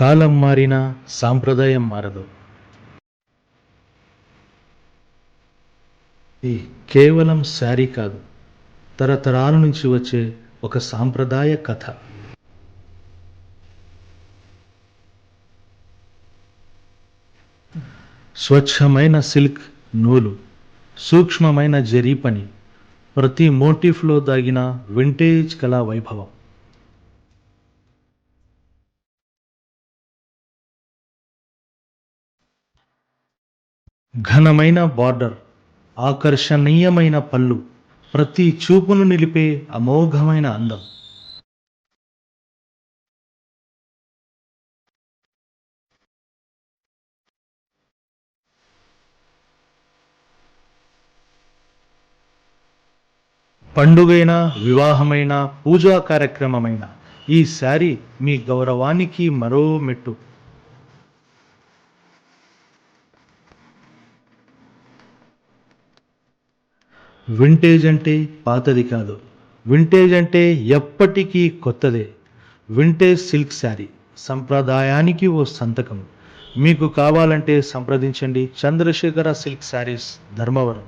కాలం మారినా సాంప్రదాయం మారదు. ఇది కేవలం శారీ కాదు, తరతరాల నుంచి వచ్చే ఒక సాంప్రదాయ కథ. స్వచ్ఛమైన సిల్క్ నూలు, సూక్ష్మమైన జరీ పని, ప్రతి మోటిఫ్లో దాగిన వింటేజ్ కళా వైభవం. ఘనమైన బార్డర్, ఆకర్షణీయమైన పళ్ళు, ప్రతి చూపును నిలిపే అమోఘమైన అందం. పండుగైన, వివాహమైన, పూజా కార్యక్రమమైన ఈ శారీ మీ గౌరవానికి మరో మెట్టు. వింటేజ్ అంటే పాతది కాదు, వింటేజ్ అంటే ఎప్పటికీ కొత్తదే. వింటేజ్ సిల్క్ శారీ, సంప్రదాయానికి ఓ సంతకం. మీకు కావాలంటే సంప్రదించండి. చంద్రశేఖర సిల్క్ శారీస్, ధర్మవరం.